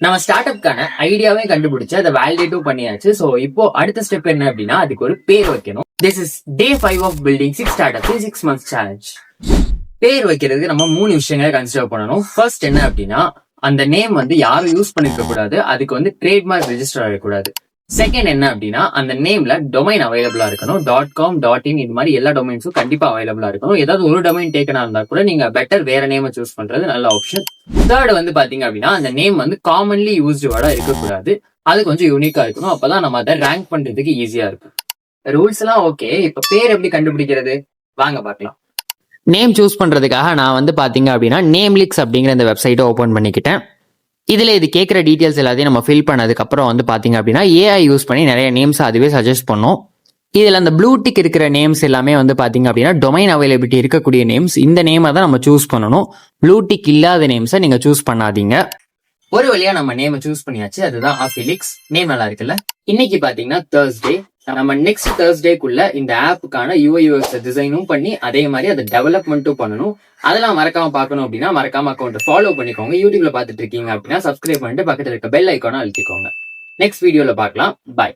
நம்ம ஸ்டார்ட் அப்கான ஐடியாவே கண்டுபிடிச்சு அதை வேலிடேட்டும் பண்ணியாச்சு. சோ இப்போ அடுத்த ஸ்டெப் என்ன அப்படின்னா அதுக்கு ஒரு பேர் வைக்கணும். This is day 5 of building 6 start up 6 months challenge. பேர் வைக்கிறதுக்கு நம்ம 3 விஷயங்களை கன்சிடர் பண்ணணும். ஃபர்ஸ்ட் என்ன அப்படின்னா அந்த நேம் வந்து யாரும் யூஸ் பண்ணிருக்க கூடாது, அதுக்கு வந்து ட்ரேட்மார்க் ரெஜிஸ்டர் ஆகக்கூடாது. செகண்ட் என்ன அப்படின்னா அந்த நேம்ல டொமைன் அவைலபிளா இருக்கணும். .com .in இது மாதிரி எல்லா டொமைன்ஸும் கண்டிப்பா அவைலபிளா இருக்கணும். ஏதாவது ஒரு டொமைன் டேக்கனா இருந்தா கூட நீங்க பெட்டர் வேற நேம் சூஸ் பண்றது நல்ல ஆப்ஷன். தேர்ட் வந்து பாத்தீங்க அப்படின்னா அந்த நேம் வந்து காமன்லி யூஸ்டு வேர்டா இருக்கக்கூடாது, அது கொஞ்சம் யூனிக்கா இருக்கணும். அப்பதான் நம்ம அதை ரேங்க் பண்றதுக்கு ஈஸியா இருக்கும். ரூல்ஸ் எல்லாம் ஓகே. இப்ப பேர் எப்படி கண்டுபிடிக்கிறது வாங்க பார்க்கலாம். நேம் சூஸ் பண்றதுக்காக நான் வந்து பாத்தீங்க அப்படின்னா நேம்லிக்ஸ் அப்படிங்கிற இந்த வெப்சைட்டை ஓபன் பண்ணிக்கிட்டேன். இதுல இது கேட்குற டீட்டெயில்ஸ் எல்லாத்தையும் நம்ம ஃபில் பண்ணதுக்கு அப்புறம் வந்து பாத்தீங்க அப்படின்னா ஏஐ யூஸ் பண்ணி நிறைய நேம்ஸ் அதுவே சஜஸ்ட் பண்ணும். இதுல அந்த ப்ளூ டிக் இருக்கிற நேம்ஸ் எல்லாமே வந்து பாத்தீங்க அப்படின்னா டொமைன் அவைலபிலிட்டி இருக்கக்கூடிய நேம்ஸ். இந்த நேமை தான் நம்ம சூஸ் பண்ணணும். ப்ளூ டிக் இல்லாத நேம்ஸை நீங்க சூஸ் பண்ணாதீங்க. ஒரு வழியா நம்ம நேம் சூஸ் பண்ணியாச்சு, அதுதான் ஆஃபிலிக்ஸ். நேம் நல்லா இருக்குல்ல. இன்னைக்கு பாத்தீங்கன்னா Thursday. நம்ம நெக்ஸ்ட் Thursdayக்குள்ள இந்த ஆப்புக்கான UI/UX டிசைனும் பண்ணி அதே மாதிரி அதை டெவலப்மெண்ட்டும் பண்ணணும். அதெல்லாம் மறக்காம பார்க்கணும் அப்படின்னா மறக்காம அக்கௌண்ட் ஃபாலோ பண்ணிக்கோங்க. யூடியூப்ல பாத்துட்டு இருக்கீங்க அப்படின்னா சப்ஸ்கிரைப் பண்ணிட்டு பக்கத்துல இருக்க பெல் ஐக்கான அழுத்திக்கோங்க. நெக்ஸ்ட் வீடியோல பார்க்கலாம். பாய்.